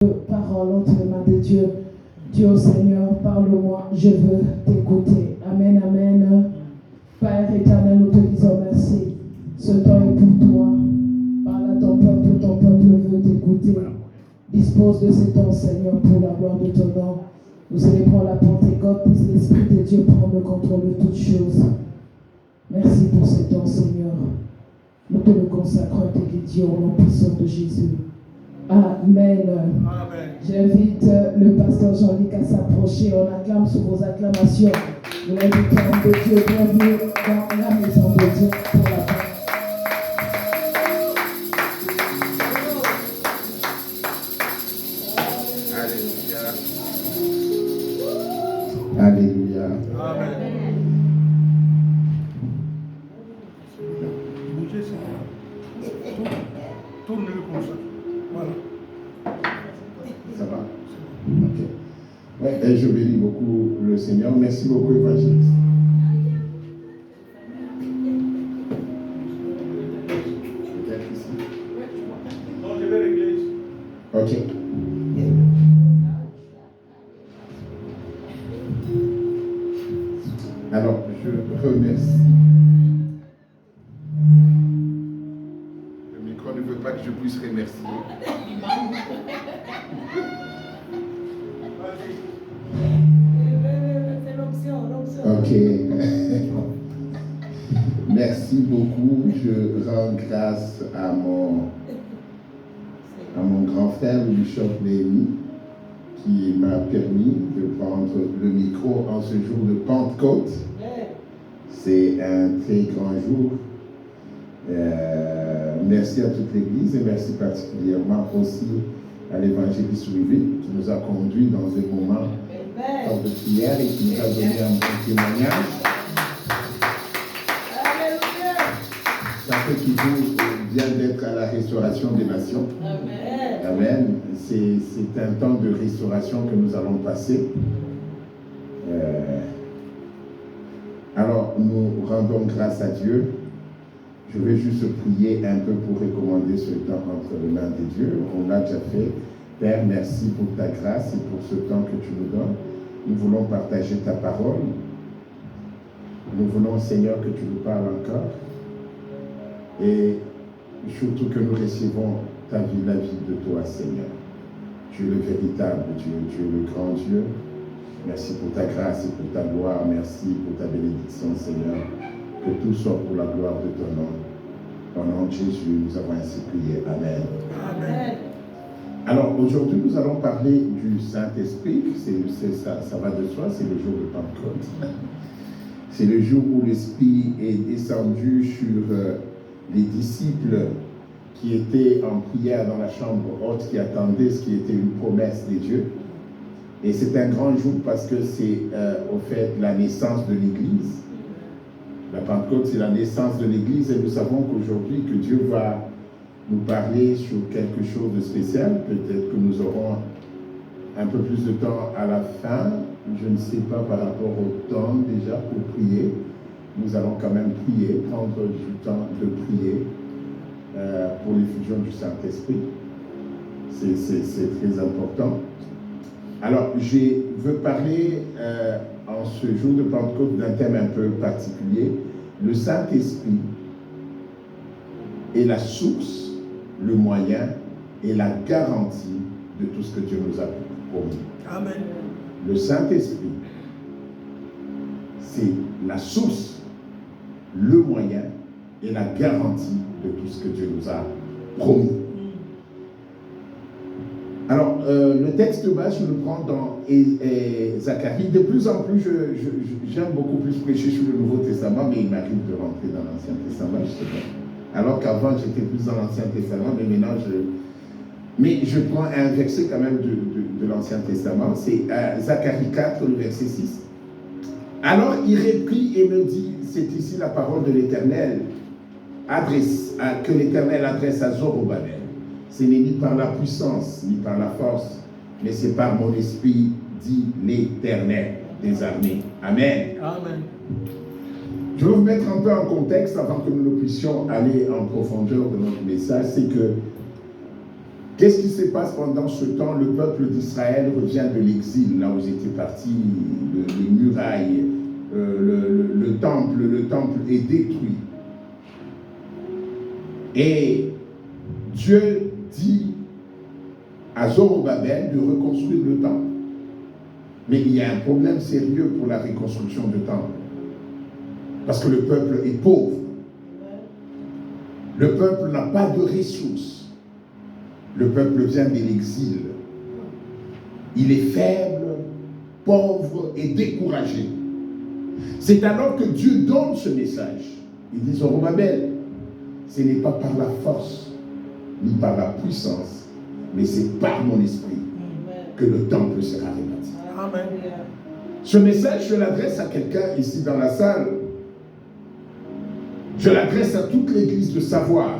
Parole entre les mains de Dieu. Dieu Seigneur, parle-moi, je veux t'écouter. Amen, amen. Père éternel, nous te disons merci. Ce temps est pour toi. Parle à ton peuple veut t'écouter. Dispose de ce temps, Seigneur, pour la gloire de ton nom. Nous célébrons la Pentecôte, puisse l'Esprit de Dieu prendre le contrôle de toutes choses. Merci pour ce temps, Seigneur. Nous te le consacrons et te dédions au nom puissant de Jésus. Amen. Amen. J'invite le pasteur Jean-Luc à s'approcher. On acclame sous vos acclamations. Nous l'invitons de Dieu. Bienvenue dans la maison de Dieu pour la paix. Alléluia. Alléluia. Amen. Bougez ça. Tournez-le comme ça. Voilà. Ça va? Ok. Ouais, et je bénis beaucoup le Seigneur. Merci beaucoup, évangéliste. Peut-être ici. Non, je vais régler ici. Ok. Alors, je remercie. Le micro ne veut pas que je puisse remercier. C'est l'option. Ok. Merci beaucoup. Je rends grâce à mon grand frère, le bishop Lémi, qui m'a permis de prendre le micro en ce jour de Pentecôte. C'est un très grand jour. Merci à toute l'Église et merci particulièrement aussi à l'évangéliste Louis qui nous a conduits dans un moment de prière et qui nous a donné un témoignage. Ça fait toujours bien d'être à la restauration des nations. Amen. C'est un temps de restauration que nous allons passer. Alors, nous rendons grâce à Dieu. Je vais juste prier un peu pour recommander ce temps entre les mains de Dieu. On l'a déjà fait. Père, merci pour ta grâce et pour ce temps que tu nous donnes. Nous voulons partager ta parole. Nous voulons, Seigneur, que tu nous parles encore. Et surtout que nous recevons ta vie, la vie de toi, Seigneur. Tu es le véritable Dieu, tu es le grand Dieu. Merci pour ta grâce et pour ta gloire. Merci pour ta bénédiction, Seigneur. Que tout soit pour la gloire de ton nom. Au nom de Jésus, nous avons ainsi prié. Amen. Amen. Alors, aujourd'hui, nous allons parler du Saint-Esprit. Ça va de soi, c'est le jour de Pentecôte. C'est le jour où l'Esprit est descendu sur les disciples qui étaient en prière dans la chambre haute, qui attendaient ce qui était une promesse de Dieu. Et c'est un grand jour parce que c'est au fait la naissance de l'Église. La Pentecôte, c'est la naissance de l'Église et nous savons qu'aujourd'hui, que Dieu va nous parler sur quelque chose de spécial. Peut-être que nous aurons un peu plus de temps à la fin. Je ne sais pas par rapport au temps déjà pour prier. Nous allons quand même prier, prendre du temps de prier pour l'effusion du Saint-Esprit. C'est très important. Alors, je veux parler en ce jour de Pentecôte d'un thème un peu particulier. Le Saint-Esprit est la source, le moyen et la garantie de tout ce que Dieu nous a promis. Amen. Le Saint-Esprit, c'est la source, le moyen et la garantie de tout ce que Dieu nous a promis. Alors, le texte de base, je le prends dans Zacharie. De plus en plus, j'aime beaucoup plus prêcher sur le Nouveau Testament, mais il m'arrive de rentrer dans l'Ancien Testament, je sais pas. Alors qu'avant, j'étais plus dans l'Ancien Testament, mais maintenant, je prends un verset quand même de l'Ancien Testament. C'est Zacharie 4, le verset 6. Alors, il reprit et me dit, c'est ici la parole de l'Éternel, que l'Éternel adresse à Zorobabel. Ce n'est ni par la puissance, ni par la force, mais c'est par mon esprit, dit l'Éternel des armées. Amen. Amen. Je veux vous mettre un peu en contexte avant que nous puissions aller en profondeur de notre message. C'est que Qu'est-ce qui se passe pendant ce temps? Le peuple d'Israël revient de l'exil, là où ils étaient partis, les murailles, le temple est détruit. Et Dieu dit à Zorobabel de reconstruire le temple. Mais il y a un problème sérieux pour la reconstruction du temple. Parce que le peuple est pauvre. Le peuple n'a pas de ressources. Le peuple vient de l'exil. Il est faible, pauvre et découragé. C'est alors que Dieu donne ce message. Il dit, Zorobabel, ce n'est pas par la force, ni par la puissance, mais c'est par mon esprit que le temple sera rebâti. Amen. Ce message, je l'adresse à quelqu'un ici dans la salle. Je l'adresse à toute l'église de savoir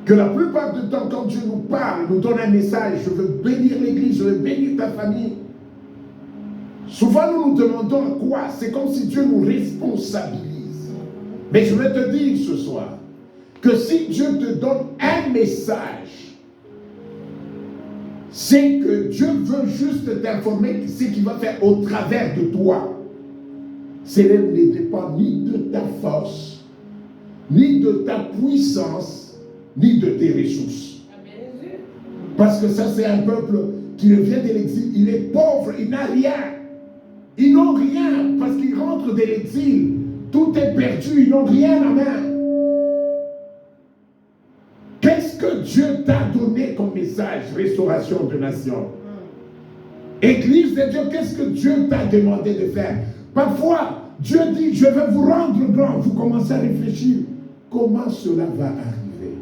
que la plupart du temps, quand Dieu nous parle, nous donne un message, je veux bénir l'église, je veux bénir ta famille. Souvent, nous nous demandons à quoi? C'est comme si Dieu nous responsabilise. Mais je vais te dire ce soir que si Dieu te donne un message, c'est que Dieu veut juste t'informer ce qu'il va faire au travers de toi. Cela ne dépend ni de ta force, ni de ta puissance, ni de tes ressources. Parce que ça, c'est un peuple qui revient de l'exil. Il est pauvre, il n'a rien. Ils n'ont rien parce qu'ils rentrent de l'exil. Tout est perdu, ils n'ont rien en main. Qu'est-ce que Dieu t'a donné comme message? Restauration de nation. Église de Dieu, qu'est-ce que Dieu t'a demandé de faire? Parfois, Dieu dit, je vais vous rendre grand. Vous commencez à réfléchir. Comment cela va arriver?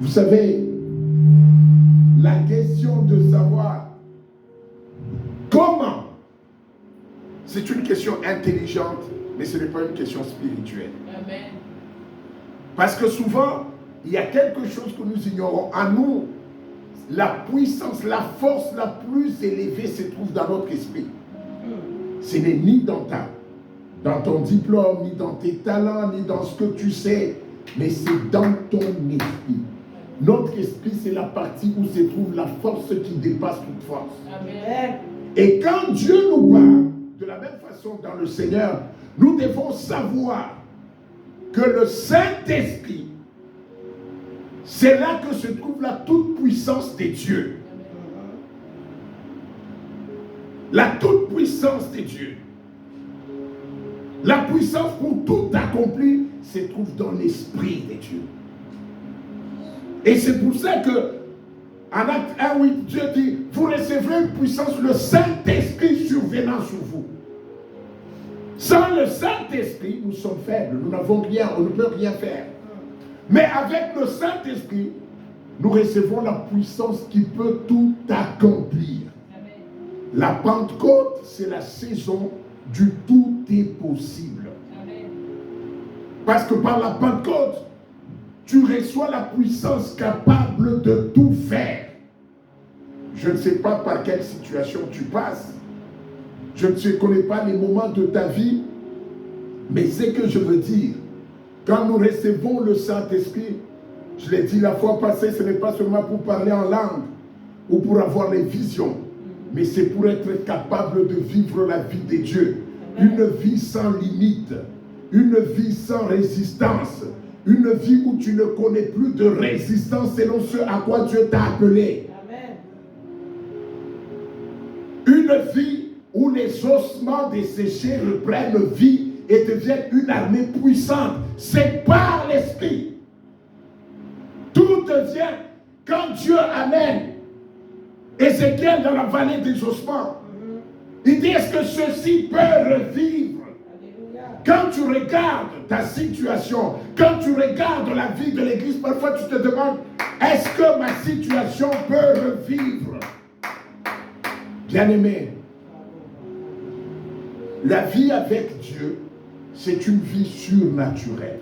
Vous savez, la question de savoir comment, c'est une question intelligente, mais ce n'est pas une question spirituelle. Amen. Parce que souvent, il y a quelque chose que nous ignorons. En nous, la puissance, la force la plus élevée se trouve dans notre esprit. Ce n'est ni dans ton diplôme, ni dans tes talents, ni dans ce que tu sais, mais c'est dans ton esprit. Notre esprit, c'est la partie où se trouve la force qui dépasse toute force. Amen. Et quand Dieu nous parle, de la même façon dans le Seigneur, nous devons savoir que le Saint-Esprit, c'est là que se trouve la toute-puissance de Dieu. La toute-puissance de Dieu. La puissance pour tout accomplir se trouve dans l'Esprit de Dieu. Et c'est pour ça que en Acte 1:8, Dieu dit, vous recevrez une puissance, le Saint-Esprit survenant sur vous. Sans le Saint-Esprit, nous sommes faibles, nous n'avons rien, on ne peut rien faire. Mais avec le Saint-Esprit, nous recevons la puissance qui peut tout accomplir. Amen. La Pentecôte, c'est la saison du tout est possible. Amen. Parce que par la Pentecôte, tu reçois la puissance capable de tout faire. Je ne sais pas par quelle situation tu passes. Je ne connais pas les moments de ta vie. Mais ce que je veux dire, quand nous recevons le Saint-Esprit, je l'ai dit la fois passée, ce n'est pas seulement pour parler en langue ou pour avoir les visions, mais c'est pour être capable de vivre la vie de Dieu. Une vie sans limite, une vie sans résistance, une vie où tu ne connais plus de résistance selon ce à quoi Dieu t'a appelé. Amen. Une vie où les ossements desséchés reprennent vie et deviennent une armée puissante. C'est par l'Esprit. Tout devient quand Dieu amène Ézéchiel dans la vallée des ossements. Il dit, est-ce que ceci peut revivre? Quand tu regardes ta situation, quand tu regardes la vie de l'église, parfois tu te demandes, est-ce que ma situation peut revivre? Bien-aimé, la vie avec Dieu, c'est une vie surnaturelle.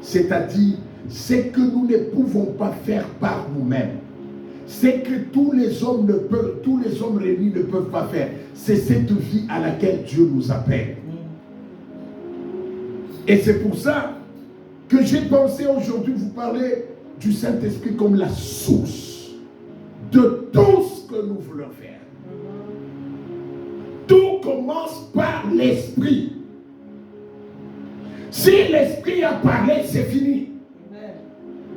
C'est-à-dire, c'est que nous ne pouvons pas faire par nous-mêmes. C'est que tous les hommes réunis ne peuvent pas faire. C'est cette vie à laquelle Dieu nous appelle. Et c'est pour ça que j'ai pensé aujourd'hui vous parler du Saint-Esprit comme la source de tout ce que nous voulons faire. Tout commence par l'Esprit. Si l'Esprit a parlé, c'est fini.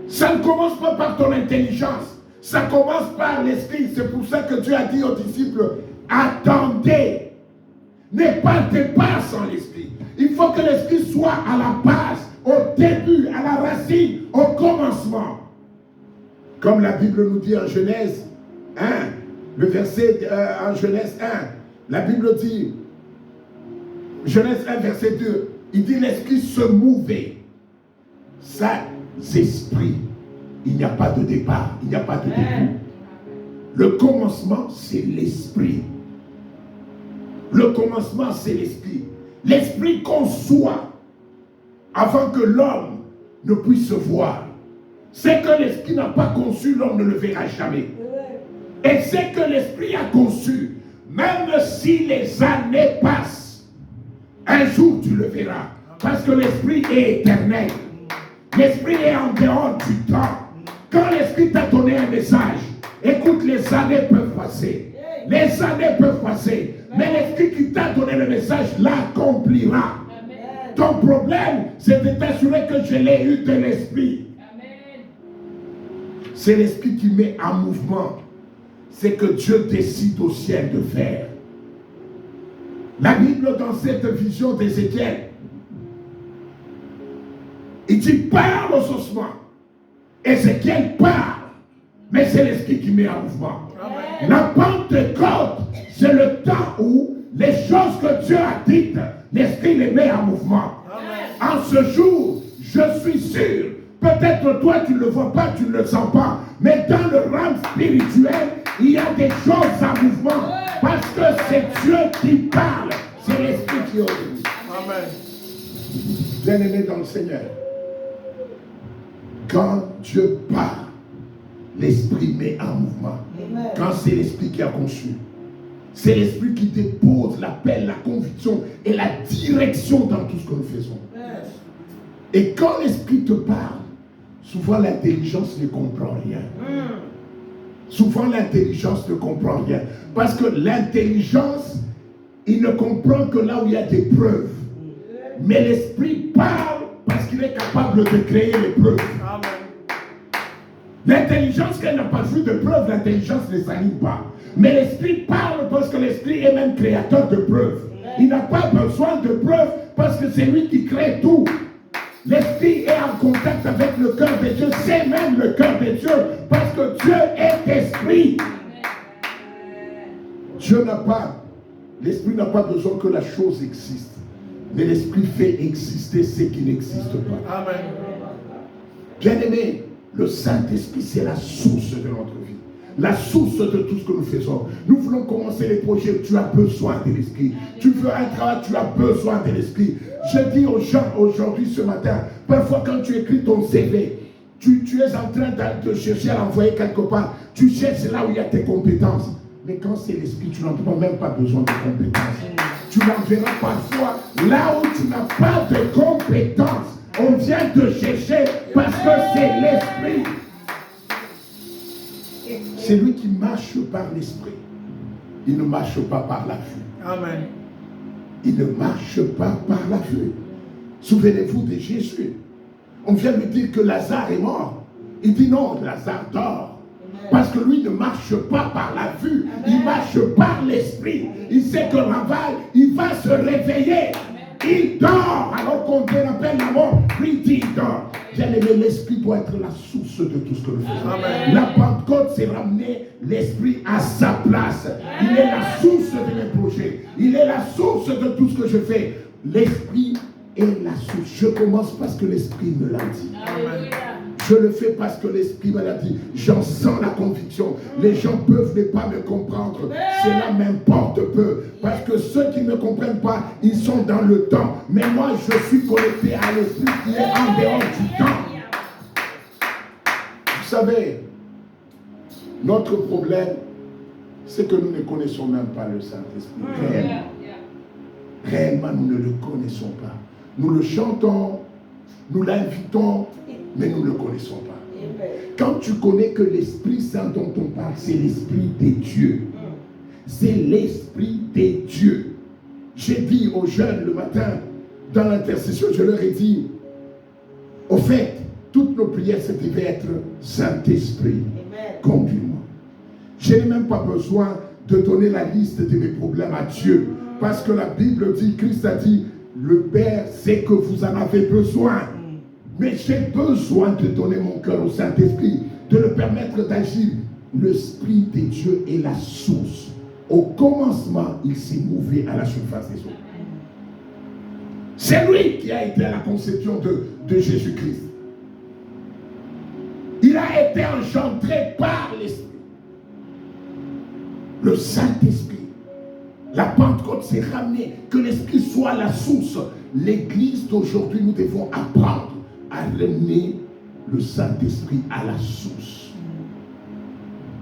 Ça ne commence pas par ton intelligence. Ça commence par l'Esprit. C'est pour ça que Dieu a dit aux disciples, attendez. Ne partez pas sans l'Esprit. Il faut que l'Esprit soit à la base, au début, à la racine, au commencement. Comme la Bible nous dit en Genèse 1, le verset en Genèse 1, la Bible dit, Genèse 1, verset 2, il dit l'Esprit se mouvait. Ça, esprits. Il n'y a pas de départ, il n'y a pas de début. Le commencement, c'est l'Esprit. Le commencement, c'est l'Esprit. L'Esprit conçoit avant que l'homme ne puisse voir. C'est que l'Esprit n'a pas conçu, l'homme ne le verra jamais. Et c'est que l'Esprit a conçu, même si les années passent, un jour tu le verras. Parce que l'Esprit est éternel. L'Esprit est en dehors du temps. Quand l'Esprit t'a donné un message, écoute, les années peuvent passer. Les années peuvent passer. Mais l'Esprit qui t'a donné le message l'accomplira. Ton problème, c'est de t'assurer que je l'ai eu de l'Esprit. C'est l'Esprit qui met en mouvement. C'est que Dieu décide au ciel de faire. La Bible, dans cette vision d'Ézéchiel, il dit parle aux ossements. Ézéchiel parle, mais c'est l'Esprit qui met en mouvement. Amen. La Pentecôte, c'est le temps où les choses que Dieu a dites, l'Esprit les met en mouvement. Amen. En ce jour, je suis sûr, peut-être toi tu ne le vois pas, tu ne le sens pas, mais dans le rang spirituel, il y a des choses en mouvement. Parce que c'est Dieu qui parle, c'est l'Esprit qui obéit. Amen. Bien-aimé dans le Seigneur, quand Dieu parle, l'Esprit met en mouvement. Amen. Quand c'est l'Esprit qui a conçu, c'est l'Esprit qui dépose l'appel, la conviction et la direction dans tout ce que nous faisons. Amen. Et quand l'Esprit te parle, souvent l'intelligence ne comprend rien. Souvent l'intelligence ne comprend rien. Parce que l'intelligence, il ne comprend que là où il y a des preuves. Mais l'Esprit parle parce qu'il est capable de créer les preuves. Amen. L'intelligence, qu'elle n'a pas vu de preuves, l'intelligence ne s'anime pas. Mais l'Esprit parle parce que l'Esprit est même créateur de preuves. Il n'a pas besoin de preuves parce que c'est lui qui crée tout. L'Esprit est en contact avec le cœur de Dieu. C'est même le cœur de Dieu parce que Dieu est Esprit. Dieu n'a pas, l'Esprit n'a pas besoin que la chose existe. Mais l'Esprit fait exister ce qui n'existe pas. Amen. Bien-aimé, le Saint-Esprit, c'est la source de notre vie. La source de tout ce que nous faisons. Nous voulons commencer les projets, tu as besoin de l'Esprit. Tu veux un travail, tu as besoin de l'Esprit. Je dis aux gens aujourd'hui, ce matin, parfois quand tu écris ton CV, tu es en train de chercher à l'envoyer quelque part. Tu cherches là où il y a tes compétences. Mais quand c'est l'Esprit, tu n'en as même pas besoin de compétences. Tu l'enverras parfois là où tu n'as pas de compétences. On vient te chercher parce que c'est l'Esprit. C'est lui qui marche par l'Esprit. Il ne marche pas par la vue. Amen. Il ne marche pas par la vue. Souvenez-vous de Jésus. On vient lui dire que Lazare est mort. Il dit non, Lazare dort. Parce que lui ne marche pas par la vue. Amen. Il marche par l'Esprit. Il sait que Raval, il va se réveiller. Il dort alors qu'on appelle la mort. Lui dit il dort. Bien-aimé, l'Esprit doit être la source de tout ce que nous faisons. Amen. La Pentecôte, c'est ramener l'Esprit à sa place. Il est la source de mes projets. Il est la source de tout ce que je fais. L'Esprit est la source. Je commence parce que l'Esprit me l'a dit. Amen. Je le fais parce que l'Esprit me l'a dit. J'en sens la conviction. Les gens peuvent ne pas me comprendre. Cela m'importe peu. Parce que ceux qui ne comprennent pas, ils sont dans le temps. Mais moi, je suis connecté à l'Esprit qui est en dehors du temps. Vous savez, notre problème, c'est que nous ne connaissons même pas le Saint-Esprit. Réellement. Réellement, nous ne le connaissons pas. Nous le chantons. nous l'invitons, mais nous ne le connaissons pas. Quand tu connais que l'Esprit Saint dont on parle, c'est l'Esprit des dieux. C'est l'Esprit des dieux. J'ai dit aux jeunes le matin, dans l'intercession, je leur ai dit, au fait, toutes nos prières, ça devait être Saint-Esprit, conduis-moi. Je n'ai même pas besoin de donner la liste de mes problèmes à Dieu. Parce que la Bible dit, Christ a dit, le Père sait que vous en avez besoin. Mais j'ai besoin de donner mon cœur au Saint-Esprit, de le permettre d'agir. L'Esprit de Dieu est la source. Au commencement, il s'est mouvé à la surface des eaux. C'est lui qui a été à la conception de Jésus-Christ. Il a été engendré par l'Esprit. Le Saint-Esprit. La Pentecôte s'est ramenée. Que l'Esprit soit la source. L'Église d'aujourd'hui, nous devons apprendre à ramener le Saint-Esprit à la source.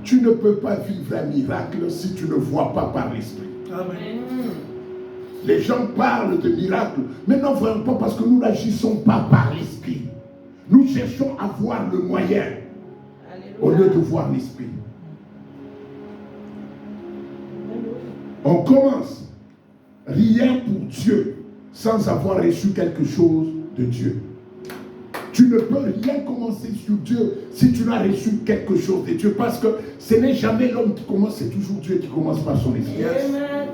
Tu ne peux pas vivre un miracle si tu ne vois pas par l'Esprit. Amen. Les gens parlent de miracles, mais n'en voyons pas parce que nous n'agissons pas par l'Esprit. Nous cherchons à voir le moyen. Alléluia. Au lieu de voir l'Esprit. On commence rien pour Dieu sans avoir reçu quelque chose de Dieu. Tu ne peux rien commencer sur Dieu si tu n'as reçu quelque chose de Dieu. Parce que ce n'est jamais l'homme qui commence, c'est toujours Dieu qui commence par son esprit. Amen.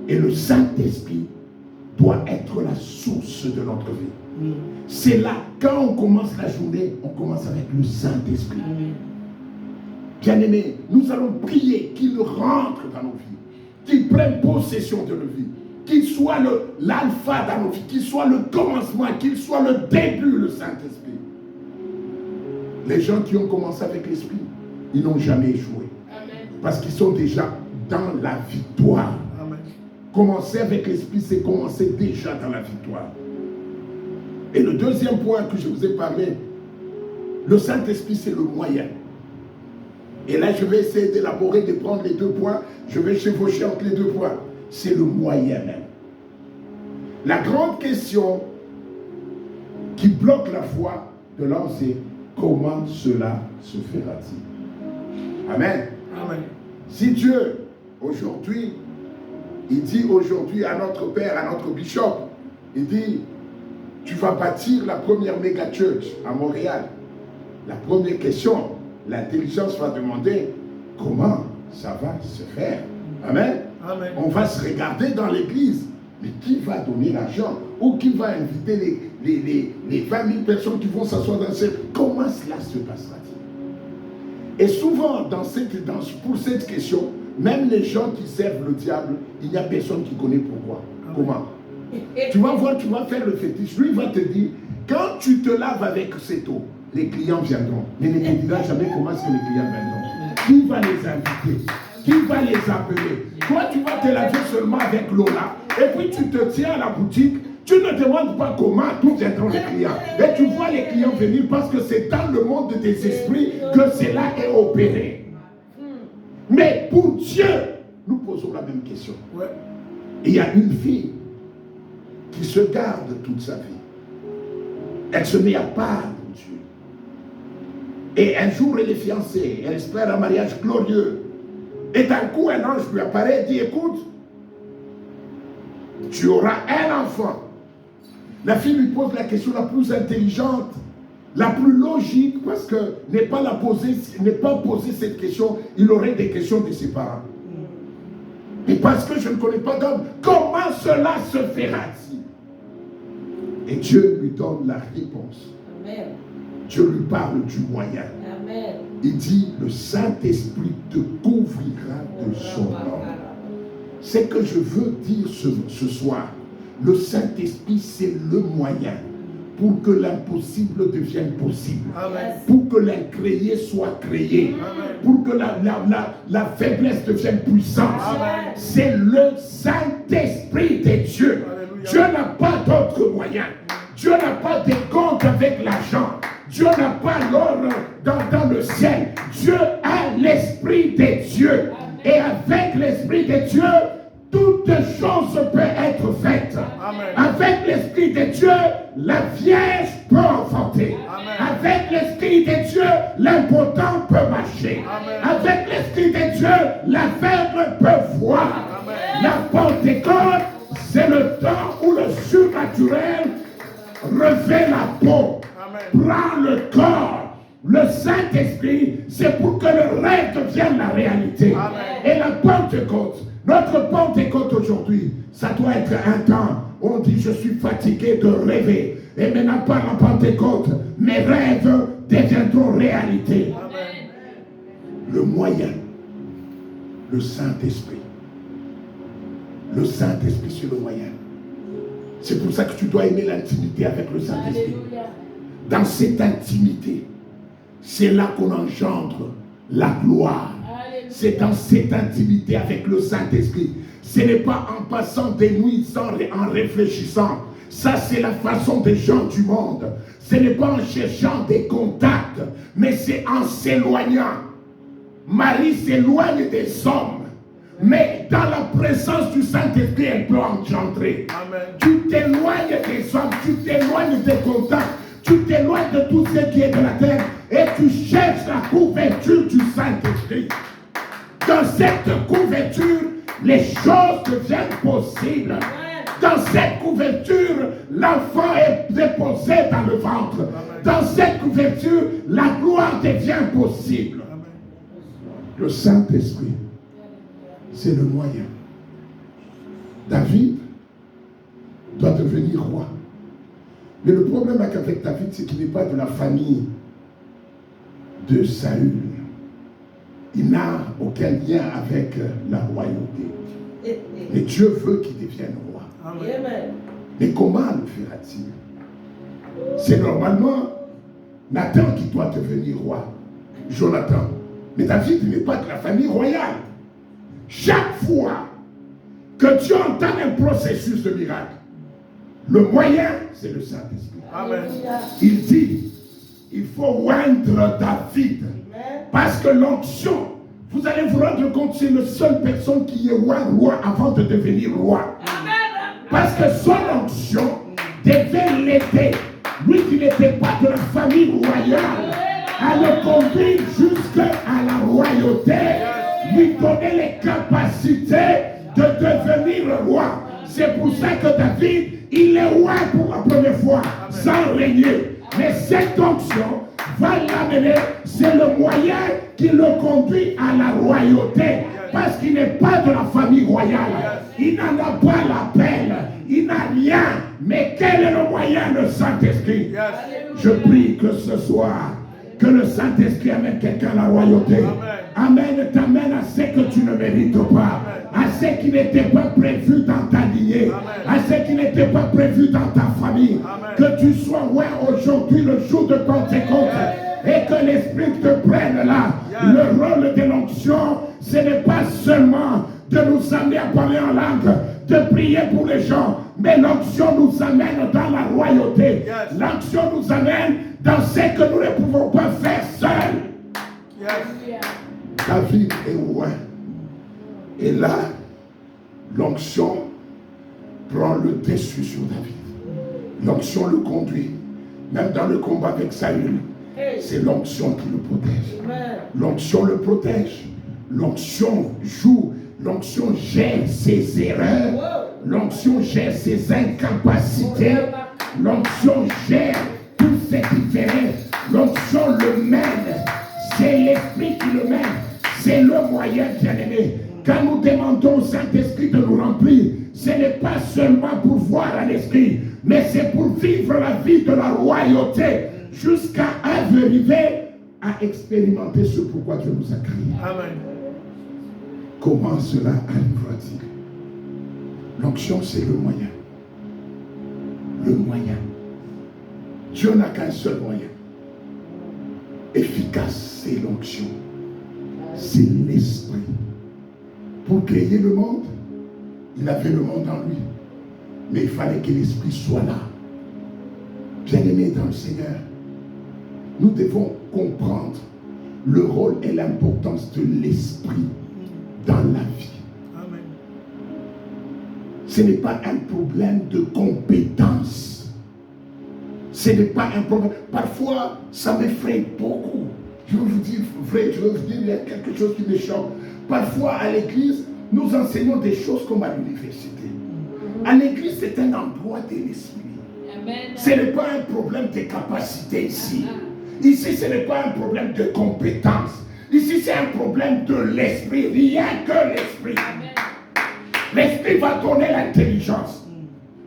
Et le Saint-Esprit doit être la source de notre vie. C'est là, quand on commence la journée, on commence avec le Saint-Esprit. Bien-aimés, nous allons prier qu'il rentre dans nos vies, qu'il prenne possession de nos vies, qu'il soit l'alpha dans nos vies, qu'il soit le commencement, qu'il soit le début, le Saint-Esprit. Les gens qui ont commencé avec l'Esprit, ils n'ont jamais échoué. Amen. Parce qu'ils sont déjà dans la victoire. Amen. Commencer avec l'Esprit, c'est commencer déjà dans la victoire. Et le deuxième point que je vous ai parlé, le Saint-Esprit, c'est le moyen. Et là, je vais essayer d'élaborer, de prendre les 2 points. Je vais chevaucher entre les 2 points. C'est le moyen même. La grande question qui bloque la foi de l'homme, c'est comment cela se fera-t-il? Amen. Amen. Si Dieu, aujourd'hui, il dit aujourd'hui à notre père, à notre bishop, il dit, tu vas bâtir la première méga church à Montréal. La première question, l'intelligence va demander comment ça va se faire. Amen. Amen. On va se regarder dans l'église. Mais qui va donner l'argent? Ou qui va inviter les 20 000 personnes qui vont s'asseoir dans cette... Comment cela se passera-t-il? Et souvent, pour cette question, même les gens qui servent le diable, il n'y a personne qui connaît pourquoi. Amen. Comment? Tu vas voir, tu vas faire le fétiche. Lui va te dire, quand tu te laves avec cette eau, les clients viendront. Mais ne te dira jamais comment est-ce que les clients viendront. Qui va les inviter? Qui va les appeler? Toi, tu vas te laver seulement avec l'eau là. Et puis tu te tiens à la boutique. Tu ne demandes pas comment, d'où viendront les clients. Et tu vois les clients venir parce que c'est dans le monde des esprits que cela est opéré. Mais pour Dieu, nous posons la même question. Ouais. Il y a une fille qui se garde toute sa vie. Elle se met à part de Dieu. Et un jour, elle est fiancée. Elle espère un mariage glorieux. Et d'un coup, un ange lui apparaît et dit, écoute, tu auras un enfant. La fille lui pose la question la plus intelligente, la plus logique, parce que n'est pas poser cette question, il aurait des questions de ses parents. Et parce que je ne connais pas d'homme, comment cela se fera-t-il? Et Dieu lui donne la réponse. Amen. Dieu lui parle du moyen. Amen. Il dit, le Saint-Esprit te couvrira de son nom. Ce que je veux dire ce soir, le Saint-Esprit, c'est le moyen pour que l'impossible devienne possible. Amen. Pour que l'incréé soit créé. Amen. Pour que la faiblesse devienne puissance. C'est le Saint-Esprit de Dieu. Alléluia. Dieu n'a pas d'autre moyen. Dieu n'a pas de compte avec l'argent. Dieu n'a pas l'or dans le ciel. Dieu a l'Esprit de Dieu. Amen. Et avec l'Esprit de Dieu, toutes choses peuvent être faites. Amen. Avec l'Esprit de Dieu, la Vierge peut enfanter. Amen. Avec l'Esprit de Dieu, l'impotent peut marcher. Amen. Avec l'Esprit de Dieu, l'aveugle peut voir. Amen. La Pentecôte, c'est le temps où le surnaturel revêt la peau, Amen. prend le corps. Le Saint-Esprit, c'est pour que le rêve devienne la réalité. Amen. Et la Pentecôte, notre Pentecôte aujourd'hui, ça doit être un temps où on dit je suis fatigué de rêver. Et maintenant par la Pentecôte, mes rêves deviendront réalité. Amen. Le moyen, le Saint-Esprit. Le Saint-Esprit, c'est le moyen. C'est pour ça que tu dois aimer l'intimité avec le Saint-Esprit. Alléluia. Dans cette intimité, c'est là qu'on engendre la gloire. Alléluia. C'est dans cette intimité avec le Saint-Esprit. Ce n'est pas en passant des nuits en réfléchissant. Ça, c'est la façon des gens du monde. Ce n'est pas en cherchant des contacts, mais c'est en s'éloignant. Marie s'éloigne des hommes. Mais dans la présence du Saint-Esprit, elle peut engendrer. Amen. Tu t'éloignes des hommes, tu t'éloignes des contacts, tu t'éloignes de tout ce qui est de la terre et tu cherches la couverture du Saint-Esprit. Dans cette couverture, les choses deviennent possibles. Dans cette couverture, l'enfant est déposé dans le ventre. Dans cette couverture, la gloire devient possible. Amen. Le Saint-Esprit, c'est le moyen. David doit devenir roi. Mais le problème avec David, c'est qu'il n'est pas de la famille de Saül. Il n'a aucun lien avec la royauté. Mais Dieu veut qu'il devienne roi. Amen. Mais comment le fera-t-il? C'est normalement Nathan qui doit devenir roi. Jonathan. Mais David n'est pas de la famille royale. Chaque fois que Dieu entame un processus de miracle, le moyen, c'est le Saint-Esprit. Amen. Il dit, il faut oindre David. Parce que l'onction, vous allez vous rendre compte, c'est la seule personne qui est roi avant de devenir roi. Parce que son onction devait l'aider. Lui qui n'était pas de la famille royale, à le conduire jusqu'à la royauté, lui donner les capacités de devenir roi. C'est pour ça que David, il est roi pour la première fois, sans régner. Mais cette onction va l'amener, c'est le moyen qui le conduit à la royauté. Parce qu'il n'est pas de la famille royale. Il n'en a pas l'appel. Il n'a rien. Mais quel est le moyen, le Saint-Esprit? Je prie que ce soir, que le Saint-Esprit amène quelqu'un à la royauté. Amen, t'amène à ce que tu ne mérites pas. À ce qui n'était pas prévu dans ta lignée. À ce qui n'était pas prévu dans ta famille. Que tu sois roi aujourd'hui, le jour de Pentecôte. Et que l'Esprit te prenne là. Le rôle de l'onction, ce n'est pas seulement de nous amener à parler en langue, de prier pour les gens, mais l'onction nous amène dans la royauté. L'onction nous amène dans ce que nous ne pouvons pas faire seuls. David est roi. Et là, l'onction prend le dessus sur David. L'onction le conduit. Même dans le combat avec Saül, c'est l'onction qui le protège. L'onction le protège. L'onction joue. L'onction gère ses erreurs. L'onction gère ses incapacités. L'onction gère tout ce qui fait. L'onction le mène. C'est l'Esprit qui le mène. C'est le moyen, bien-aimé. Quand nous demandons au Saint-Esprit de nous remplir, ce n'est pas seulement pour voir à l'Esprit, mais c'est pour vivre la vie de la royauté jusqu'à arriver à expérimenter ce pourquoi Dieu nous a créés. Amen. Comment cela arrivera-t-il? L'onction, c'est le moyen. Le moyen. Dieu n'a qu'un seul moyen. Efficace, c'est l'onction. C'est l'Esprit. Pour créer le monde, il avait le monde en lui. Mais il fallait que l'Esprit soit là. Bien-aimés dans le Seigneur, nous devons comprendre le rôle et l'importance de l'Esprit dans la vie. Amen. Ce n'est pas un problème de compétence. Ce n'est pas un problème. Parfois, ça m'effraie beaucoup. Je veux vous dire vrai, je veux vous dire, il y a quelque chose qui me choque. Parfois, à l'église, nous enseignons des choses comme à l'université. À l'église, c'est un endroit de l'esprit. Ce n'est pas un problème de capacité ici. Ici, ce n'est pas un problème de compétence. Ici, c'est un problème de l'esprit, rien que l'esprit. L'esprit va donner l'intelligence.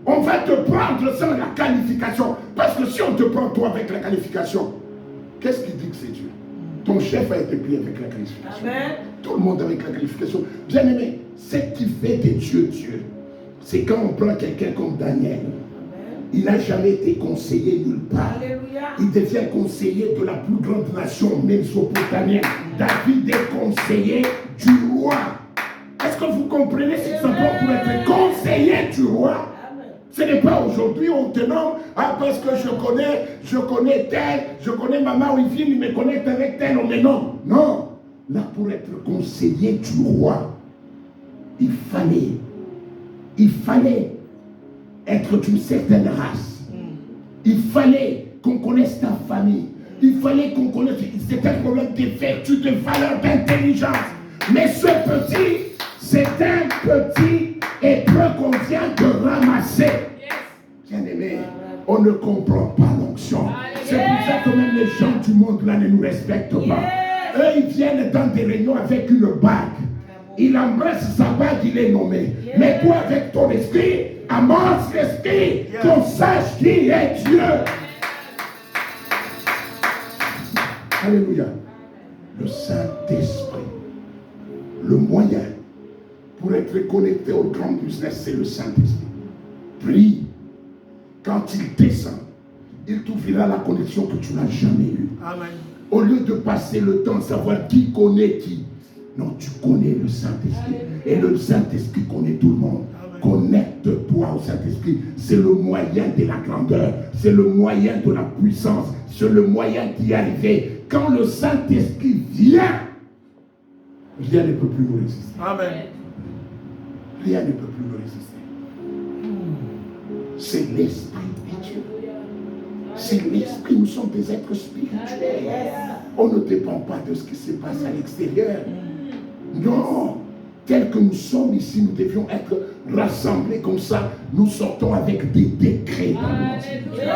On va te prendre sans la qualification. Parce que si on te prend toi avec la qualification, qu'est-ce qui dit que c'est Dieu? Ton chef a été pris avec la qualification. Amen. Tout le monde avec la qualification. Bien aimé, ce qui fait de Dieu Dieu, c'est quand on prend quelqu'un comme Daniel. Il n'a jamais été conseiller nulle part. Alléluia. Il devient conseiller de la plus grande nation mésopotamienne. David est conseiller du roi. Est-ce que vous comprenez ce que ça prend pour être conseiller du roi? Ce n'est pas aujourd'hui on te nomme, parce que je connais tel, je connais maman Wivine, il me connecte avec tel, on me nomme. Non, là pour être conseiller du roi, il fallait être d'une certaine race. Il fallait qu'on connaisse ta famille. Il fallait qu'on connaisse, c'est un problème de vertu, de valeur, d'intelligence. Mais ce petit, c'est un petit épreuve qu'on vient de ramasser. Bien-aimé, on ne comprend pas l'onction. C'est pour ça que même les gens du monde là ne nous respectent pas. Eux, ils viennent dans des réunions avec une bague. Il embrasse sa bague, il est nommé. Mais toi, avec ton esprit, amorce l'esprit, qu'on sache qui est Dieu. Alléluia. Le Saint-Esprit, le moyen pour être connecté au grand business, c'est le Saint-Esprit. Prie. Quand il descend, il t'ouvrira la connexion que tu n'as jamais eue. Amen. Au lieu de passer le temps à savoir qui connaît qui, non, tu connais le Saint-Esprit. Et le Saint-Esprit connaît tout le monde. Amen. Connecte-toi au Saint-Esprit. C'est le moyen de la grandeur. C'est le moyen de la puissance. C'est le moyen d'y arriver. Quand le Saint-Esprit vient, rien ne peut plus nous résister. Amen. Rien ne peut plus nous résister. C'est l'Esprit de Dieu. C'est l'Esprit. Nous sommes des êtres spirituels. On ne dépend pas de ce qui se passe à l'extérieur. Non. Tel que nous sommes ici, nous devions être rassemblés comme ça. Nous sortons avec des décrets dans notre vie.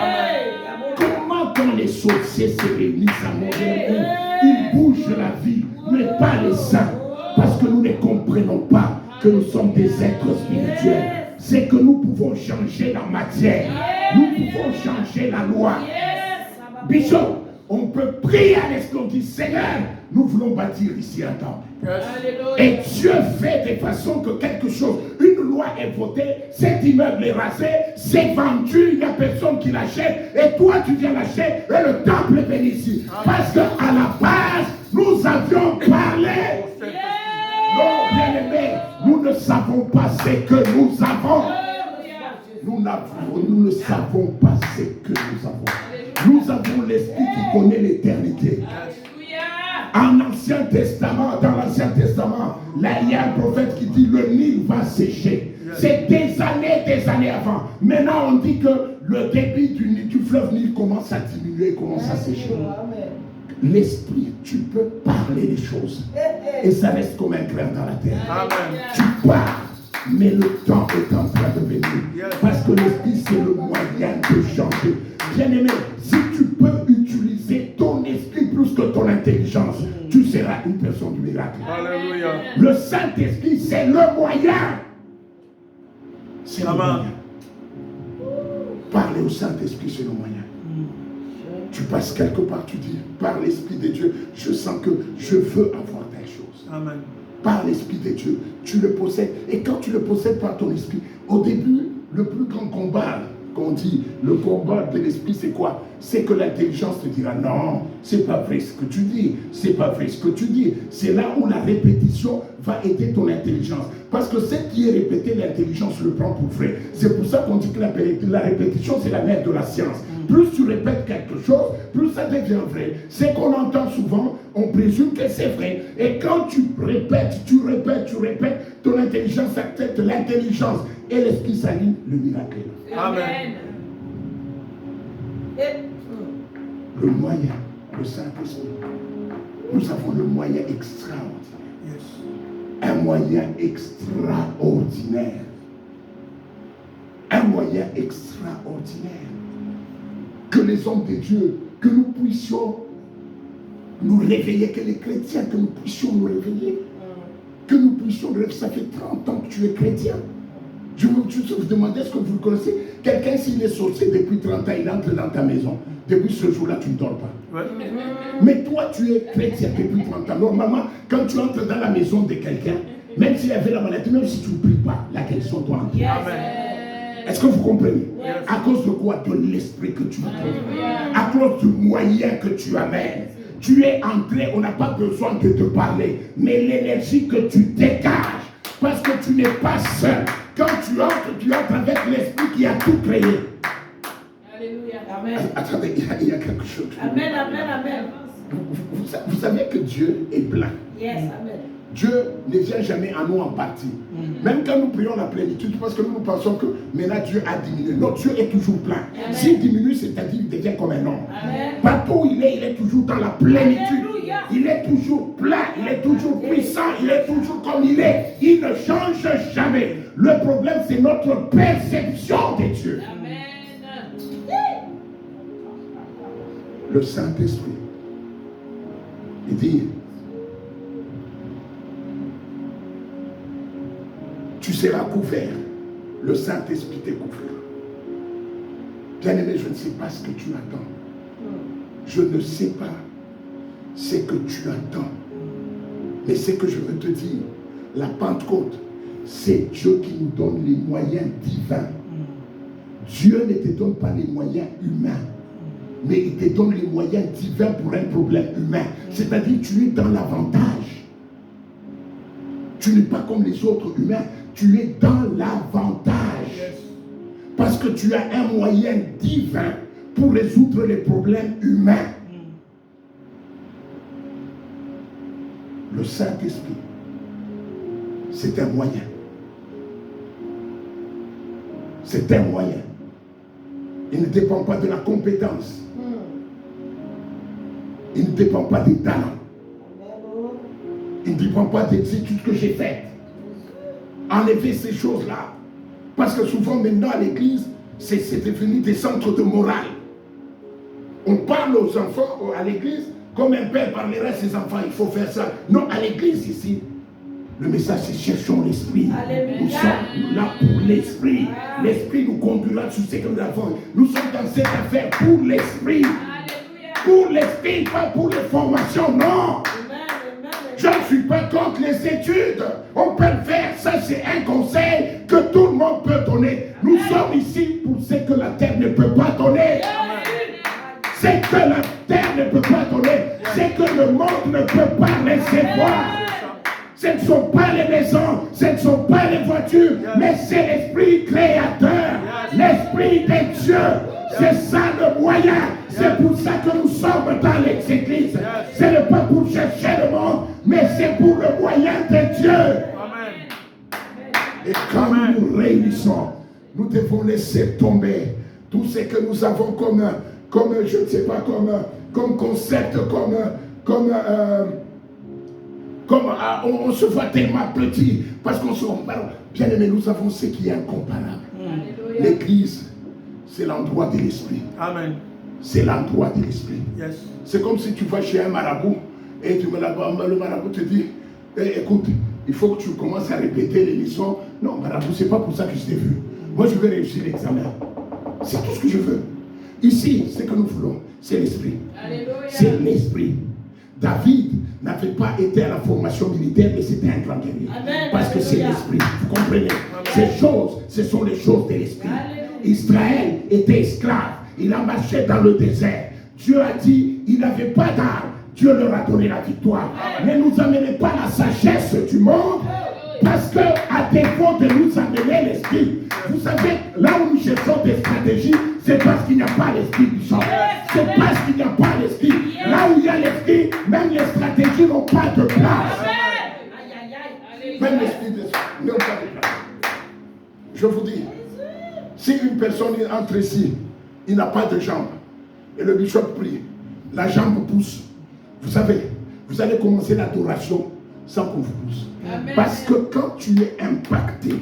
Comment quand les sorciers se réunissent à Montréal, ils bougent la vie, mais pas les saints. Parce que nous ne comprenons pas que nous sommes des êtres spirituels. C'est que nous pouvons changer la matière. Nous pouvons changer la loi. Bishop, on peut prier à l'esprit, on dit Seigneur, nous voulons bâtir ici un temple. Et Dieu fait de façon que quelque chose, une loi est votée, cet immeuble est rasé, c'est vendu, il n'y a personne qui l'achète, et toi tu viens l'acheter, et le temple est béni ici. Parce qu'à la base, nous avions parlé. Non, bien-aimés, nous ne savons pas ce que nous avons. Nous ne savons pas ce que nous avons. Nous avons l'Esprit qui connaît l'éternité. Dans l'Ancien Testament, là il y a un prophète qui dit le Nil va sécher. C'est des années avant. Maintenant on dit que le débit du fleuve Nil commence à diminuer, commence à sécher. L'esprit, tu peux parler des choses et ça reste comme un grain dans la terre. Amen. Tu parles, mais le temps est en train de venir. Parce que l'esprit, c'est le moyen de changer. Bien-aimé, si tu peux utiliser ton esprit plus que ton intelligence, tu seras une personne du miracle. Alléluia. Le Saint-Esprit, c'est le moyen. C'est le moyen. Parler au Saint-Esprit, c'est le moyen. Tu passes quelque part, tu dis, par l'Esprit de Dieu, je sens que je veux avoir telle chose. Amen. Par l'Esprit de Dieu, tu le possèdes. Et quand tu le possèdes par ton esprit, au début, le plus grand combat, qu'on dit, le combat de l'esprit, c'est quoi? C'est que l'intelligence te dira, non, c'est pas vrai ce que tu dis, c'est pas vrai ce que tu dis. C'est là où la répétition va aider ton intelligence. Parce que ce qui est répété, l'intelligence le prend pour vrai. C'est pour ça qu'on dit que la répétition, c'est la mère de la science. Plus tu répètes quelque chose, plus ça devient vrai. C'est qu'on entend souvent, on présume que c'est vrai. Et quand tu répètes, ton intelligence accepte l'intelligence et l'esprit s'aligne, le miracle est là. Amen. Le moyen, le Saint-Esprit. Nous avons le moyen extraordinaire. Yes. Un moyen extraordinaire. Un moyen extraordinaire. Que les hommes de Dieu, que nous puissions nous réveiller, que les chrétiens, que nous puissions nous réveiller. Que nous puissions nous réveiller. Ça fait 30 ans que tu es chrétien. Je veux vous demander, est-ce que vous le connaissez? Quelqu'un, s'il est sorcier depuis 30 ans, il entre dans ta maison. Depuis ce jour-là, tu ne dors pas. Ouais. Mais toi, tu es chrétien depuis 30 ans. Normalement, quand tu entres dans la maison de quelqu'un, même s'il avait la maladie, même si tu ne pries pas, la guérison doit entrer. Amen. Est-ce que vous comprenez? Yes. À cause de quoi? De l'esprit que tu as. À cause du moyen que tu amènes. Tu es entré, on n'a pas besoin de te parler. Mais l'énergie que tu dégages, parce que tu n'es pas seul. Quand tu entres avec l'esprit qui a tout créé. Alléluia. Amen. Attendez, il y a quelque chose. Amen, amen, amen. Vous savez que Dieu est plein. Yes, amen. Dieu ne vient jamais à nous en partie. Même quand nous prions la plénitude, parce que nous pensons que maintenant Dieu a diminué. Notre Dieu est toujours plein. S'il diminue, c'est-à-dire qu'il devient comme un homme. Partout où il est toujours dans la plénitude. Alléluia. Il est toujours plein, il est toujours puissant, il est toujours comme il est. Il ne change jamais. Le problème, c'est notre perception de Dieu. Amen. Le Saint-Esprit, il dit, tu seras couvert. Le Saint-Esprit t'est couvert. Bien-aimé, je ne sais pas ce que tu attends. Je ne sais pas ce que tu attends. Mais ce que je veux te dire, la Pentecôte, c'est Dieu qui nous donne les moyens divins. Dieu ne te donne pas les moyens humains, mais il te donne les moyens divins pour un problème humain. C'est-à-dire, tu es dans l'avantage. Tu n'es pas comme les autres humains, tu es dans l'avantage. Parce que tu as un moyen divin pour résoudre les problèmes humains. Le Saint-Esprit, c'est un moyen. C'est un moyen. Il ne dépend pas de la compétence. Il ne dépend pas des talents. Il ne dépend pas des études que j'ai faites. Enlevez ces choses-là. Parce que souvent maintenant à l'église, c'est devenu des centres de morale. On parle aux enfants à l'église comme un père parlerait à ses enfants. Il faut faire ça. Non, à l'église ici, le message c'est cherchons l'esprit. Nous sommes là pour l'esprit. L'esprit nous conduira sur ce que nous avons. Nous sommes dans cette affaire pour l'esprit. Pour l'esprit, pas pour les formations, non. Je ne suis pas contre les études. On peut le faire. Ça, c'est un conseil que tout le monde peut donner. Nous sommes ici pour ce que la terre ne peut pas donner. Ce que la terre ne peut pas donner. Ce que le monde ne peut pas recevoir. Ce ne sont pas les maisons, ce ne sont pas les voitures, mais c'est l'esprit créateur, l'esprit de Dieu. C'est ça le moyen. C'est pour ça que nous sommes dans les églises. Ce n'est pas pour chercher le monde, mais c'est pour le moyen de Dieu. Et quand nous nous réunissons, nous devons laisser tomber tout ce que nous avons comme je ne sais pas, comme concept, on se voit tellement petit parce qu'on se compare. Bien aimé, nous avons ce qui est incomparable. L'église, c'est l'endroit de l'esprit. Amen. C'est l'endroit de l'esprit. Yes. C'est comme si tu vas chez un marabout et le marabout te dit écoute, il faut que tu commences à répéter les leçons. Non, marabout, c'est pas pour ça que je t'ai vu. Moi, je veux réussir l'examen. C'est tout ce que je veux. Ici, ce que nous voulons, c'est l'esprit. C'est l'esprit. David n'avait pas été à la formation militaire, mais c'était un grand guerrier. Parce que c'est l'esprit. Vous comprenez? Ces choses, ce sont les choses de l'esprit. Israël était esclave. Il a marché dans le désert. Dieu a dit, il n'avait pas d'armes. Dieu leur a donné la victoire. Ne nous amenez pas la sagesse du monde, parce que à défaut de nous amener l'esprit, vous savez, là où nous cherchons des stratégies, c'est parce qu'il n'y a pas l'esprit du sang. C'est parce qu'il n'y a pas l'esprit. Là où il y a l'esprit, même les stratégies n'ont pas de place. Même l'esprit de ne pas déplacer. Je vous dis, si une personne entre ici, il n'a pas de jambe, et le bishop prie, la jambe pousse, vous savez, vous allez commencer l'adoration sans qu'on vous pousse. Amen. Parce que quand tu es impacté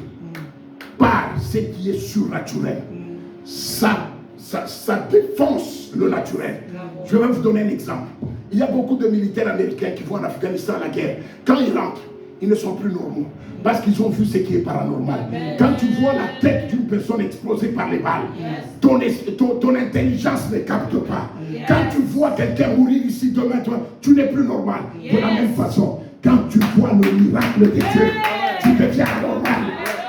par ce qui est surnaturel, ça défonce le naturel. Je vais vous donner un exemple. Il y a beaucoup de militaires américains qui vont en Afghanistan à la guerre. Quand ils rentrent, ils ne sont plus normaux. Parce qu'ils ont vu ce qui est paranormal. Amen. Quand tu vois la tête d'une personne explosée par les balles, ton intelligence ne capte pas. Yes. Quand tu vois quelqu'un mourir ici demain, toi, tu n'es plus normal. De la Yes. même façon, quand tu vois le miracle de Dieu, tu deviens normal.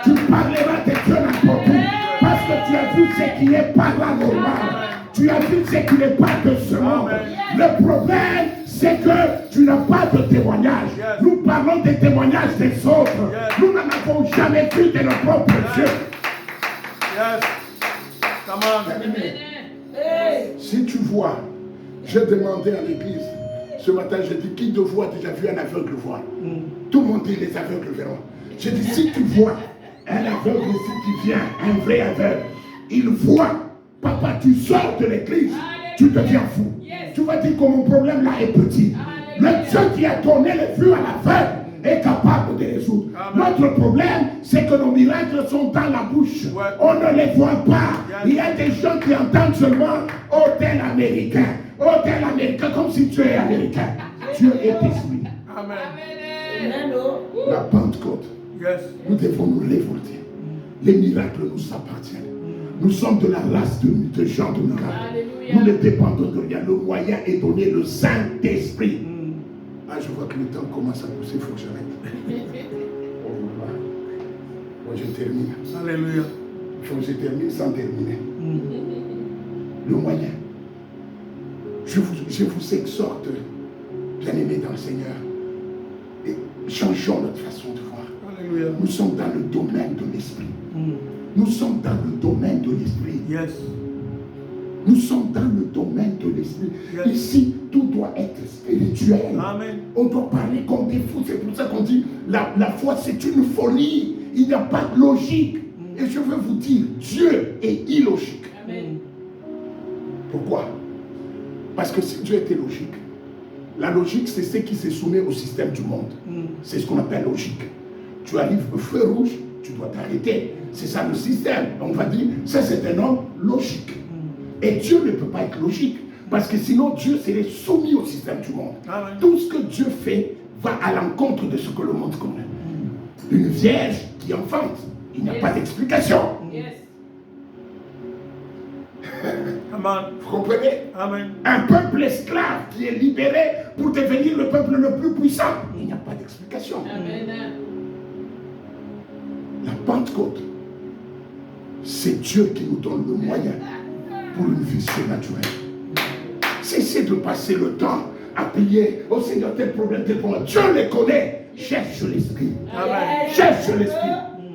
Tu parleras de Dieu n'importe où. Parce que tu as vu ce qui est paranormal. Tu as vu ce qui n'est pas de ce monde. Le problème, c'est que tu n'as pas de témoignage. Nous parlons des témoignages des autres. Nous n'en avons jamais vu de nos propres yeux. Yes. Come on. Hey. Si tu vois, j'ai demandé à l'église, ce matin, j'ai dit, qui de vous a déjà vu un aveugle voir? Tout le monde dit, les aveugles verront. J'ai dit, si tu vois un aveugle ici qui vient, un vrai aveugle, il voit, papa, tu sors de l'église, tu deviens fou. Yes. Tu vas dire que mon problème là est petit. Le Dieu qui a donné les vues à l'aveugle est capable de résoudre. Amen. Notre problème, c'est que nos miracles sont dans la bouche. Ouais. On ne les voit pas. Il y a des gens qui entendent seulement hôtel américain. Hôtel américain, comme si tu es américain. Dieu est esprit. Amen. Amen. Oh. La Pentecôte, Yes. nous devons nous révolter. Les miracles nous appartiennent. Nous sommes de la race de gens de miracles. Alléluia. Nous ne dépendons de rien. Le moyen est donné, le Saint-Esprit. Ah, je vois que le temps commence à pousser, il faut que j'arrête. Oh, voilà. Moi, je termine. Alléluia. Il faut que je termine sans terminer. Le moyen. Je vous exhorte, bien-aimés dans le Seigneur, et changeons notre façon de voir. Alléluia. Nous sommes dans le domaine de l'esprit. Nous sommes dans le domaine de l'esprit. Yes. Nous sommes dans le domaine de l'esprit. Yes. Ici, tout doit être spirituel. Amen. On doit parler comme des fous. C'est pour ça qu'on dit la foi, c'est une folie. Il n'y a pas de logique. Et je veux vous dire, Dieu est illogique. Amen. Pourquoi? Parce que si Dieu était logique, la logique, c'est ce qui se soumet au système du monde. C'est ce qu'on appelle logique. Tu arrives au feu rouge, tu dois t'arrêter. C'est ça le système. On va dire, ça c'est un homme logique. Et Dieu ne peut pas être logique. Parce que sinon, Dieu serait soumis au système du monde. Amen. Tout ce que Dieu fait va à l'encontre de ce que le monde connaît. Une vierge qui enfante, il n'y a pas d'explication. Yes. Come on. Vous comprenez? Amen. Un peuple esclave qui est libéré pour devenir le peuple le plus puissant. Il n'y a pas d'explication. Amen. La Pentecôte, c'est Dieu qui nous donne le moyen pour une vie surnaturelle. Cessez de passer le temps à prier. Oh Seigneur, tel problème, tel problème. Dieu les connaît. Cherche l'esprit. Amen. Cherche l'esprit.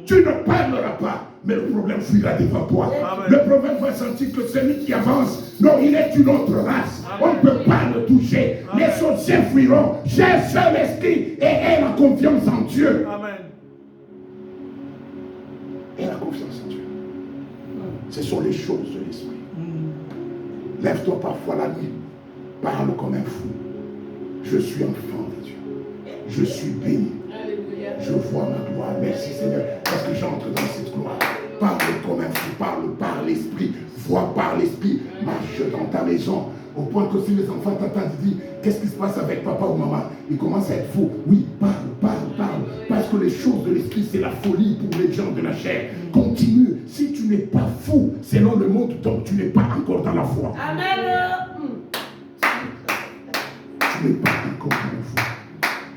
Tu ne parleras pas, mais le problème fuira devant toi. Amen. Le problème va sentir que celui qui avance, non, il est une autre race. On ne peut pas le toucher. Les sorciers fuiront. Cherche l'esprit et aie la confiance en Dieu. Amen. Aie la confiance en Dieu. Ce sont les choses de l'esprit. Lève-toi parfois la nuit. Parle comme un fou. Je suis enfant de Dieu. Je suis béni. Alléluia. Je vois ma gloire. Merci Seigneur. Parce que j'entre dans cette gloire. Parle comme un fou. Parle par l'esprit. Vois par l'esprit. Marche dans ta maison. Au point que si les enfants t'entendent, ils disent, qu'est-ce qui se passe avec papa ou maman? Ils commencent à être fous. Oui, parle. Parce que les choses de l'esprit, c'est la folie pour les gens de la chair. Continue. Si tu n'es pas fou, selon le monde, donc tu n'es pas encore dans la foi. Amen. Tu n'es pas encore dans la foi.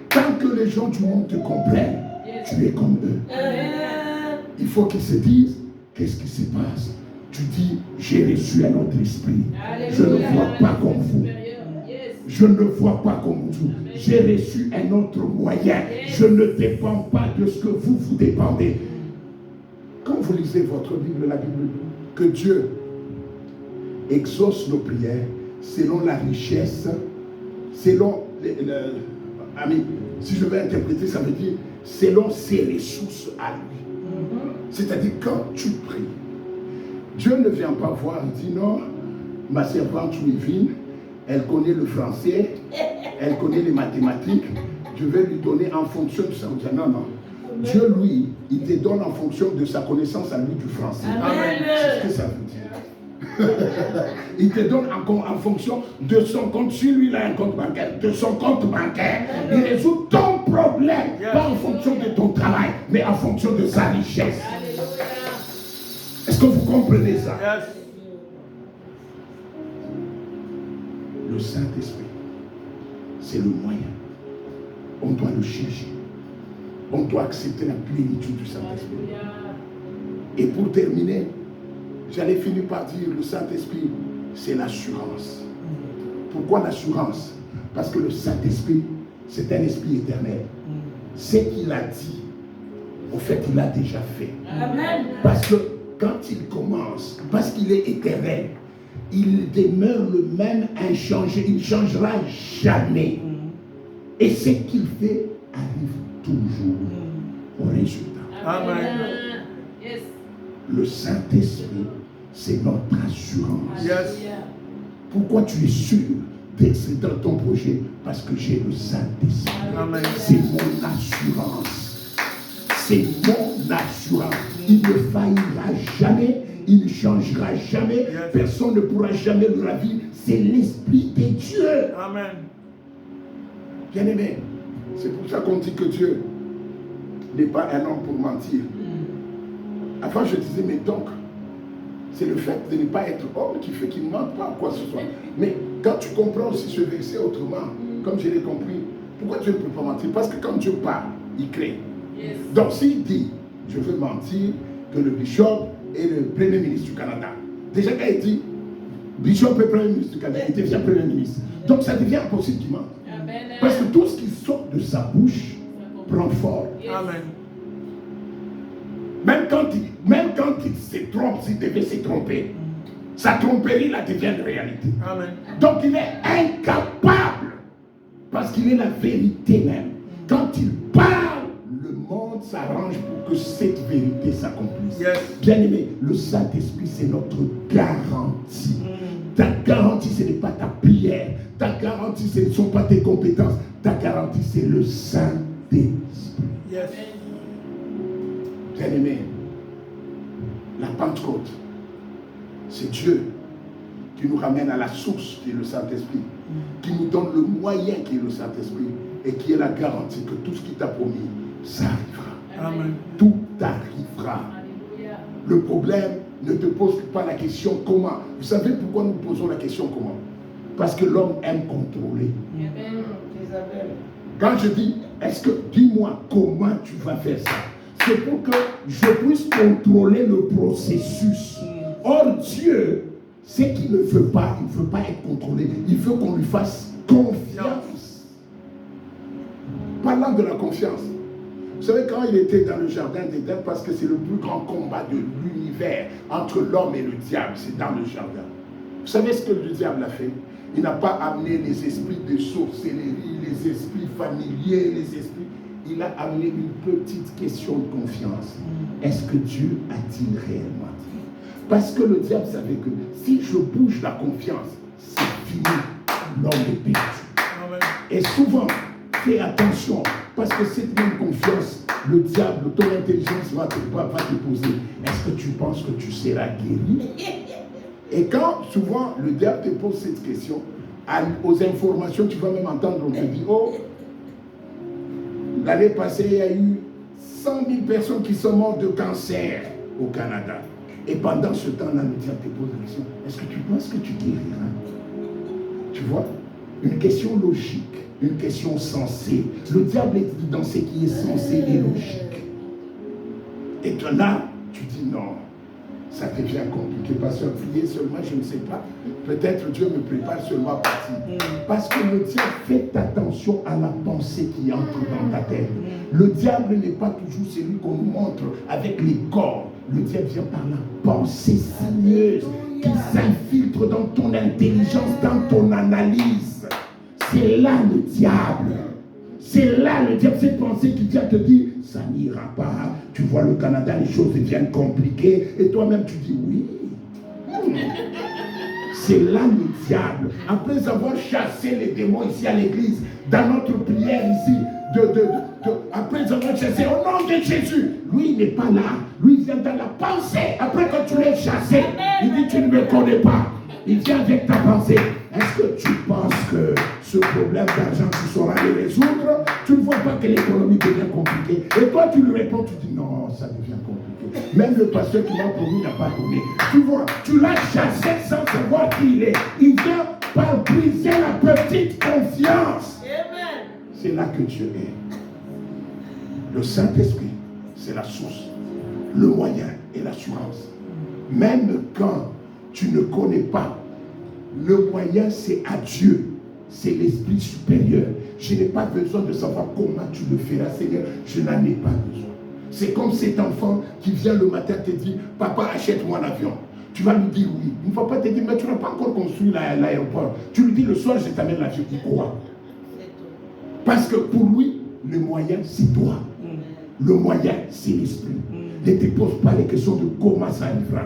Tant que les gens du monde te comprennent, tu es comme eux. Amen. Il faut qu'ils se disent, qu'est-ce qui se passe? Tu dis, j'ai reçu un autre esprit. Je ne vois pas comme vous. Yes. Je ne vois pas comme vous. J'ai reçu un autre moyen. Je ne dépends pas de ce que vous dépendez. Quand vous lisez votre Bible, la Bible dit que Dieu exauce nos prières selon la richesse, selon Si je vais interpréter, ça veut dire selon ses ressources à lui. C'est-à-dire quand tu pries, Dieu ne vient pas voir, il dit non, ma servante Louivine, elle connaît le français, elle connaît les mathématiques, je vais lui donner en fonction de ça. Non, non. Dieu, lui, il te donne en fonction de sa connaissance à lui du français. Amen. C'est ce que ça veut dire. Il te donne encore en fonction de son compte. Si lui, il a un compte bancaire, de son compte bancaire, il résout ton problème, pas en fonction de ton travail, mais en fonction de sa richesse. Est-ce que vous comprenez ça? Yes. Le Saint-Esprit, c'est le moyen. On doit le chercher. On doit accepter la plénitude du Saint-Esprit. Et pour terminer, j'allais finir par dire le Saint-Esprit, c'est l'assurance. Pourquoi l'assurance? Parce que le Saint-Esprit, c'est un esprit éternel. Ce qu'il a dit, au fait, il l'a déjà fait. Amen. Parce que quand il commence, parce qu'il est éternel, il demeure le même inchangé, il ne changera jamais. Et ce qu'il fait arrive toujours au résultat. Amen. Yes. Le Saint-Esprit, c'est notre assurance. Yes. Pourquoi tu es sûr d'être dans ton projet? Parce que j'ai le Saint-Esprit. Amen. C'est mon assurance. C'est mon assurance. Il ne faillira jamais. Il ne changera jamais. Yes. Personne ne pourra jamais le ravir. C'est l'Esprit de Dieu. Amen. Bien aimé, c'est pour ça qu'on dit que Dieu n'est pas un homme pour mentir. Avant, je disais, mais donc, c'est le fait de ne pas être homme qui fait qu'il ne mente pas, quoi que ce soit. Mais quand tu comprends aussi ce verset autrement, comme je l'ai compris, pourquoi Dieu ne peut pas mentir? Parce que quand Dieu parle, il crée. Yes. Donc s'il dit, je veux mentir, que le bishop est le premier ministre du Canada. Déjà quand il dit, bishop est premier ministre du Canada, il devient premier ministre. Donc ça devient impossible qu'il mente. Amen. Parce que tout ce qui sort de sa bouche prend forme. Yes. Amen. Même quand il se trompe, s'il devait se tromper, sa tromperie là devient une réalité. Amen. Donc il est incapable, parce qu'il est la vérité même. Quand il parle, le monde s'arrange pour que cette vérité s'accomplisse. Yes. Bien aimé, le Saint-Esprit, c'est notre garantie. Ta garantie, ce n'est pas ta prière. Ta garantie, ce ne sont pas tes compétences. Ta garantie, c'est le Saint-Esprit. Yes. Bien aimé, la Pentecôte, c'est Dieu qui nous ramène à la source qui est le Saint-Esprit, qui nous donne le moyen qui est le Saint-Esprit et qui est la garantie que tout ce qu'il t'a promis, ça arrivera. Amen. Tout arrivera. Alléluia. Le problème ne te pose pas la question comment. Vous savez pourquoi nous posons la question comment? Parce que l'homme aime contrôler. Amen. Isabelle. Quand je dis, est-ce que, dis-moi comment tu vas faire ça? C'est pour que je puisse contrôler le processus. Or, Dieu, ce qu'il ne veut pas, il ne veut pas être contrôlé. Il veut qu'on lui fasse confiance. Parlant de la confiance, vous savez, quand il était dans le jardin d'Éden, parce que c'est le plus grand combat de l'univers entre l'homme et le diable, c'est dans le jardin. Vous savez ce que le diable a fait? Il n'a pas amené les esprits de sorcellerie, les esprits familiers, les esprits. Il a amené une petite question de confiance. Est-ce que Dieu a-t-il réellement dit? Parce que le diable savait que si je bouge la confiance, c'est fini. L'homme est perdu. Amen. Et souvent, fais attention, parce que cette même confiance, le diable, ton intelligence va te poser. Est-ce que tu penses que tu seras guéri? Et quand souvent le diable te pose cette question, aux informations, tu vas même entendre, on te dit, oh, l'année passée, il y a eu 100 000 personnes qui sont mortes de cancer au Canada. Et pendant ce temps-là, le diable te pose la question, est-ce que tu penses que tu guériras? Tu vois? Une question logique, une question sensée. Le diable est dans ce qui est sensé et logique. Et là, tu dis non. Ça devient compliqué. Pasteur, prier seulement, je ne sais pas. Peut-être Dieu me prépare seulement à partir. Parce que le diable, faites attention à la pensée qui entre dans ta tête. Le diable n'est pas toujours celui qu'on nous montre avec les corps. Le diable vient par la pensée sinueuse qui s'infiltre dans ton intelligence, dans ton analyse. C'est là le diable. c'est là le diable, cette pensée qui vient te dire, ça n'ira pas. Tu vois le Canada, les choses deviennent compliquées. Et toi-même, tu dis oui. C'est là le diable. Après avoir chassé les démons ici à l'église, dans notre prière ici, après avoir chassé au nom de Jésus, lui il n'est pas là. Lui il vient dans la pensée. Après quand tu l'as chassé, il dit tu ne me connais pas. Il vient avec ta pensée. Est-ce que tu penses que ce problème d'argent, tu sauras le résoudre? Tu ne vois pas que l'économie devient compliquée. Et toi, tu lui réponds, tu dis non, ça devient compliqué. Même le pasteur qui m'a promis n'a pas donné. Tu vois, tu l'as chassé sans savoir qui il est. Il vient par briser la petite confiance. Amen. C'est là que Dieu est. Le Saint-Esprit, c'est la source, le moyen et l'assurance. Même quand tu ne connais pas, le moyen c'est à Dieu, c'est l'Esprit supérieur. Je n'ai pas besoin de savoir comment tu le feras, Seigneur, je n'en ai pas besoin. C'est comme cet enfant qui vient le matin te dit, papa achète-moi un avion. Tu vas lui dire oui. Il ne va pas te dire, mais tu n'as pas encore construit l'aéroport. Tu lui dis le soir, je t'amène l'avion. Il croit. Parce que pour lui, le moyen c'est toi. Le moyen c'est l'Esprit. Ne te pose pas les questions de comment ça arrivera.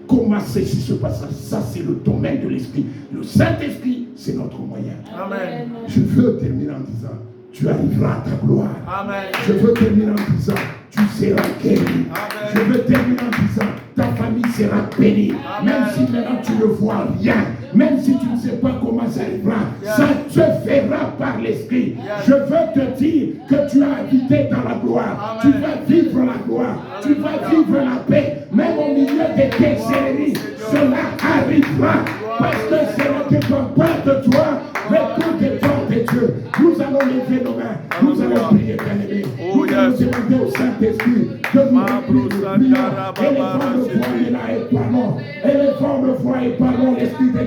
Comment ceci se passera? Ça, c'est le domaine de l'Esprit. Le Saint-Esprit, c'est notre moyen. Amen. Je veux terminer en disant, tu arriveras à ta gloire. Amen. Je veux terminer en disant, tu seras guéri. Amen. Je veux terminer en disant, ta famille sera bénie. Amen. Même si maintenant tu ne vois rien, même si tu ne sais pas comment ça arrivera, ça se fera par l'Esprit. Je veux te dire que tu as habité dans la gloire. Amen. Tu vas vivre la gloire. Tu vas vivre la paix. Même au milieu de tes séries, cela arrivera. Parce que ce ne dépend pas de toi, mais tout dépend de Dieu. Nous allons lever nos mains. Nous allons prier, bien-aimés. Nous allons demander au Saint-Esprit de nous remplir de prière. Élevons le voix et parlons. Élevons le voix et parlons l'Esprit de